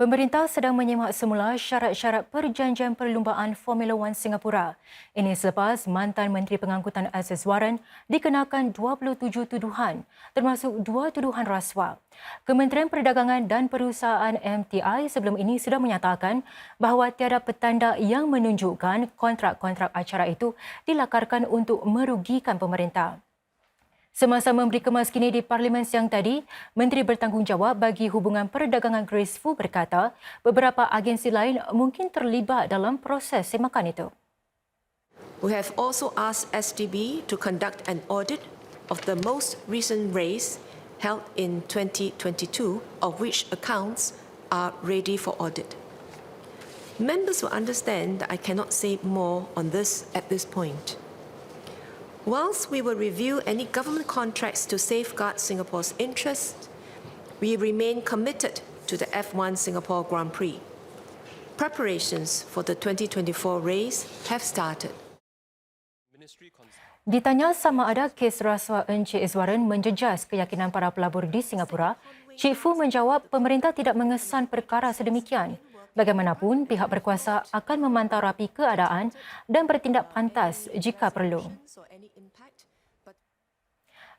Pemerintah sedang menyimak semula syarat-syarat perjanjian perlumbaan Formula One Singapura. Ini selepas mantan Menteri Pengangkutan Aziz Warren dikenakan 27 tuduhan, termasuk 2 tuduhan rasuah. Kementerian Perdagangan dan Perusahaan MTI sebelum ini sudah menyatakan bahawa tiada petanda yang menunjukkan kontrak-kontrak acara itu dilakarkan untuk merugikan pemerintah. Semasa memberi kemas kini di Parlimen siang tadi, Menteri Bertanggungjawab bagi Hubungan Perdagangan Grace Fu berkata beberapa agensi lain mungkin terlibat dalam proses semakan itu. We have also asked STB to conduct an audit of the most recent raise held in 2022, of which accounts are ready for audit. Members will understand that I cannot say more on this at this point. Whilst we will review any government contracts to safeguard Singapore's interests, we remain committed to the F1 Singapore Grand Prix. Preparations for the 2024 race have started. Ditanya sama ada kes rasuah Encik Iswaran menjejas keyakinan para pelabur di Singapura, Cik Fu menjawab pemerintah tidak mengesan perkara sedemikian. Bagaimanapun, pihak berkuasa akan memantau rapi keadaan dan bertindak pantas jika perlu.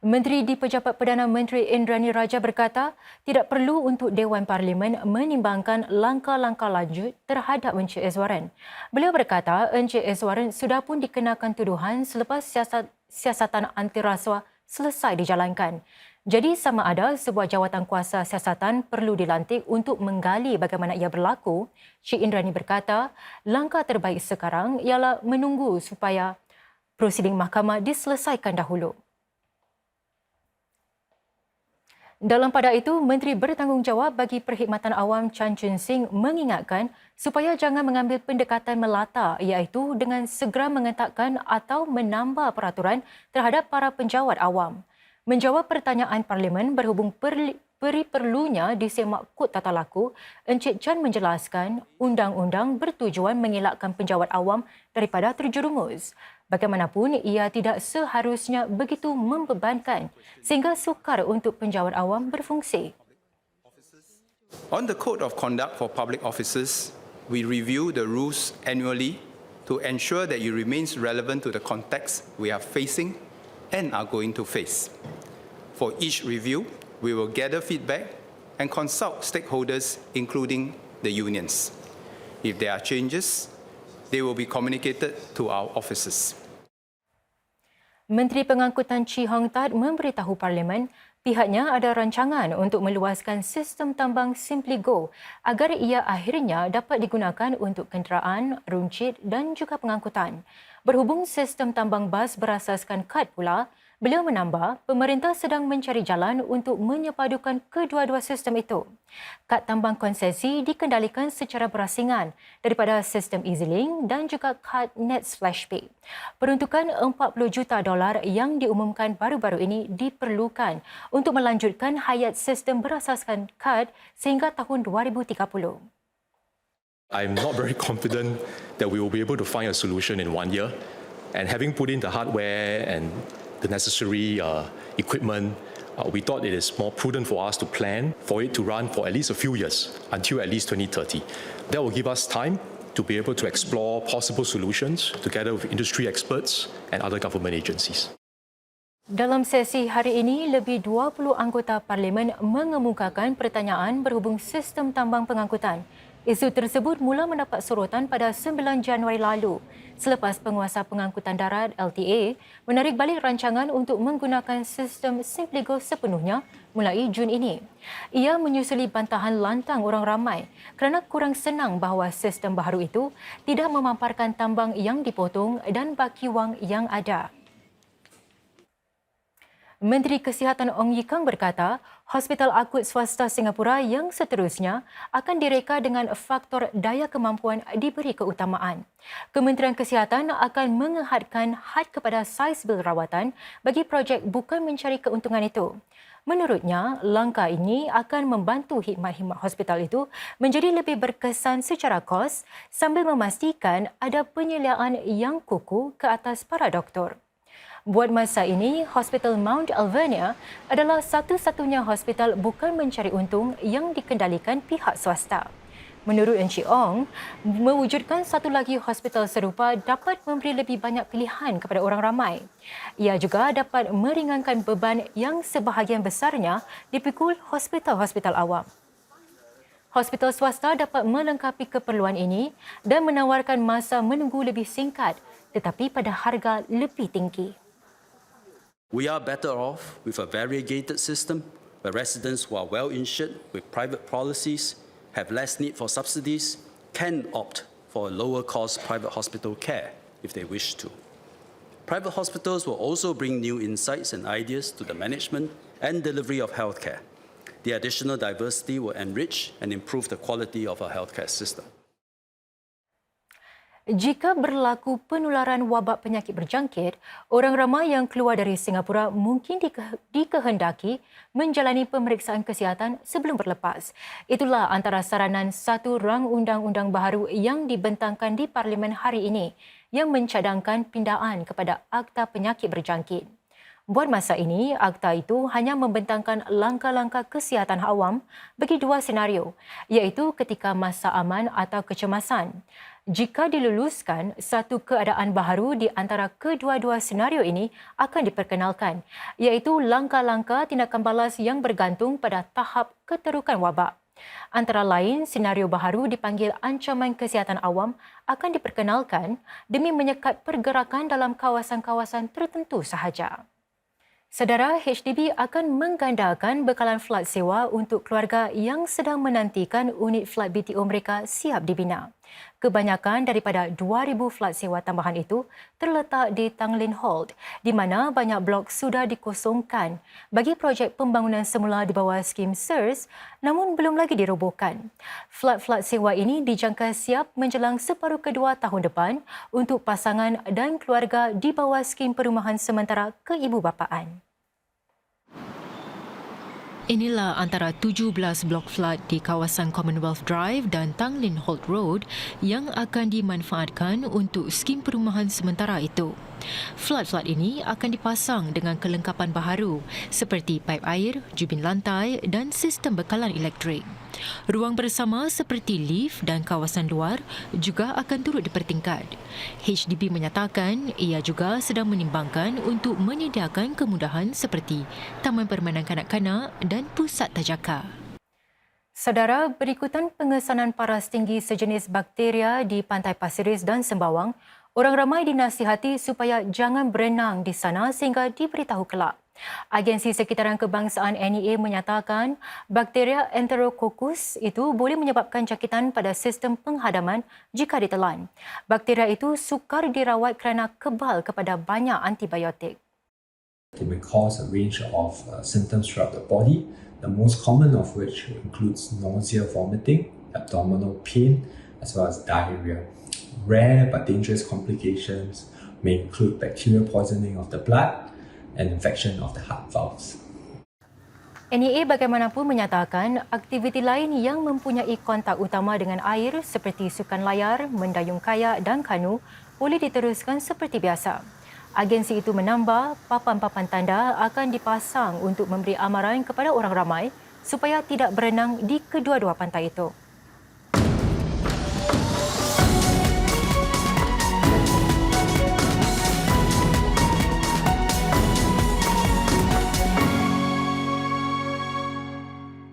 Menteri di Pejabat Perdana Menteri Indrani Raja berkata tidak perlu untuk Dewan Parlimen menimbangkan langkah-langkah lanjut terhadap Encik Iswaran. Beliau berkata Encik Iswaran sudah pun dikenakan tuduhan selepas siasatan anti rasuah selesai dijalankan. Jadi sama ada sebuah jawatan kuasa siasatan perlu dilantik untuk menggali bagaimana ia berlaku, Cik Indrani berkata langkah terbaik sekarang ialah menunggu supaya prosiding mahkamah diselesaikan dahulu. Dalam pada itu, Menteri Bertanggungjawab bagi Perkhidmatan Awam Chan Chun Sing mengingatkan supaya jangan mengambil pendekatan melata iaitu dengan segera mengetatkan atau menambah peraturan terhadap para penjawat awam. Menjawab pertanyaan Parlimen berhubung perlunya disemak kod tata laku, Encik Chan menjelaskan undang-undang bertujuan mengelakkan penjawat awam daripada terjerumus. Bagaimanapun, ia tidak seharusnya begitu membebankan sehingga sukar untuk penjawat awam berfungsi. On the Code of Conduct for Public Officers, we review the rules annually to ensure that it remains relevant to the context we are facing and are going to face. For each review, we will gather feedback and consult stakeholders, including the unions. If there are changes, they will be communicated to our officers. Menteri Pengangkutan Chee Hong Tat memberitahu Parlimen pihaknya ada rancangan untuk meluaskan sistem tambang SimplyGo agar ia akhirnya dapat digunakan untuk kenderaan, runcit dan juga pengangkutan. Berhubung sistem tambang bas berasaskan kad pula, beliau menambah pemerintah sedang mencari jalan untuk menyepadukan kedua-dua sistem itu. Kad tambang konsesi dikendalikan secara berasingan daripada sistem EasyLink dan juga kad Nets Flashpay. Peruntukan $40 juta yang diumumkan baru-baru ini diperlukan untuk melanjutkan hayat sistem berasaskan kad sehingga tahun 2030. I'm not very confident that we will be able to find a solution in 1 year. And having put in the hardware and the necessary equipment, we thought it is more prudent for us to plan for it to run for at least a few years, until at least 2030. That will give us time to be able to explore possible solutions together with industry experts and other government agencies. Dalam sesi hari ini, lebih 20 anggota Parlimen mengemukakan pertanyaan berhubung sistem tambang pengangkutan. Isu tersebut mula mendapat sorotan pada 9 Januari lalu selepas Penguasa Pengangkutan Darat LTA menarik balik rancangan untuk menggunakan sistem SimplyGo sepenuhnya mulai Jun ini. Ia menyusuli bantahan lantang orang ramai kerana kurang senang bahawa sistem baharu itu tidak memamparkan tambang yang dipotong dan baki wang yang ada. Menteri Kesihatan Ong Ye Kung berkata, Hospital Akut Swasta Singapura yang seterusnya akan direka dengan faktor daya kemampuan diberi keutamaan. Kementerian Kesihatan akan mengehadkan had kepada saiz bil rawatan bagi projek bukan mencari keuntungan itu. Menurutnya, langkah ini akan membantu khidmat-khidmat hospital itu menjadi lebih berkesan secara kos sambil memastikan ada penyeliaan yang kukuh ke atas para doktor. Buat masa ini, Hospital Mount Alvernia adalah satu-satunya hospital bukan mencari untung yang dikendalikan pihak swasta. Menurut Encik Ong, mewujudkan satu lagi hospital serupa dapat memberi lebih banyak pilihan kepada orang ramai. Ia juga dapat meringankan beban yang sebahagian besarnya dipikul hospital-hospital awam. Hospital swasta dapat melengkapi keperluan ini dan menawarkan masa menunggu lebih singkat tetapi pada harga lebih tinggi. We are better off with a variegated system where residents who are well insured with private policies, have less need for subsidies, can opt for a lower cost private hospital care if they wish to. Private hospitals will also bring new insights and ideas to the management and delivery of healthcare. The additional diversity will enrich and improve the quality of our healthcare system. Jika berlaku penularan wabak penyakit berjangkit, orang ramai yang keluar dari Singapura mungkin dikehendaki menjalani pemeriksaan kesihatan sebelum berlepas. Itulah antara saranan satu rang undang-undang baharu yang dibentangkan di Parlimen hari ini yang mencadangkan pindaan kepada Akta Penyakit Berjangkit. Buat masa ini, akta itu hanya membentangkan langkah-langkah kesihatan awam bagi dua senario, iaitu ketika masa aman atau kecemasan. Jika diluluskan, satu keadaan baharu di antara kedua-dua senario ini akan diperkenalkan, iaitu langkah-langkah tindakan balas yang bergantung pada tahap keterukan wabak. Antara lain, senario baharu dipanggil ancaman kesihatan awam akan diperkenalkan demi menyekat pergerakan dalam kawasan-kawasan tertentu sahaja. Saudara, HDB akan menggandakan bekalan flat sewa untuk keluarga yang sedang menantikan unit flat BTO mereka siap dibina. Kebanyakan daripada 2,000 flat sewa tambahan itu terletak di Tanglin Halt, di mana banyak blok sudah dikosongkan bagi projek pembangunan semula di bawah skim SIRS namun belum lagi dirobohkan. Flat-flat sewa ini dijangka siap menjelang separuh kedua tahun depan untuk pasangan dan keluarga di bawah skim perumahan sementara keibubapaan. Inilah antara 17 blok flat di kawasan Commonwealth Drive dan Tanglin Halt Road yang akan dimanfaatkan untuk skim perumahan sementara itu. Flat-flat ini akan dipasang dengan kelengkapan baharu seperti paip air, jubin lantai dan sistem bekalan elektrik. Ruang bersama seperti lift dan kawasan luar juga akan turut dipertingkat. HDB menyatakan ia juga sedang menimbangkan untuk menyediakan kemudahan seperti taman permainan kanak-kanak dan pusat tajaka. Saudara, berikutan pengesanan paras tinggi sejenis bakteria di Pantai Pasir Ris dan Sembawang, orang ramai dinasihati supaya jangan berenang di sana sehingga diberitahu kelak. Agensi Sekitaran Kebangsaan NEA menyatakan bakteria Enterococcus itu boleh menyebabkan jangkitan pada sistem penghadaman jika ditelan. Bakteria itu sukar dirawat kerana kebal kepada banyak antibiotik. It may cause a range of symptoms throughout the body, the most common of which includes nausea, vomiting, abdominal pain, as well as diarrhea. Rare but dangerous complications may include bacterial poisoning of the blood and infection of the heart valves. NEA bagaimanapun menyatakan aktiviti lain yang mempunyai kontak utama dengan air seperti sukan layar, mendayung kayak dan kanu boleh diteruskan seperti biasa. Agensi itu menambah papan-papan tanda akan dipasang untuk memberi amaran kepada orang ramai supaya tidak berenang di kedua-dua pantai itu.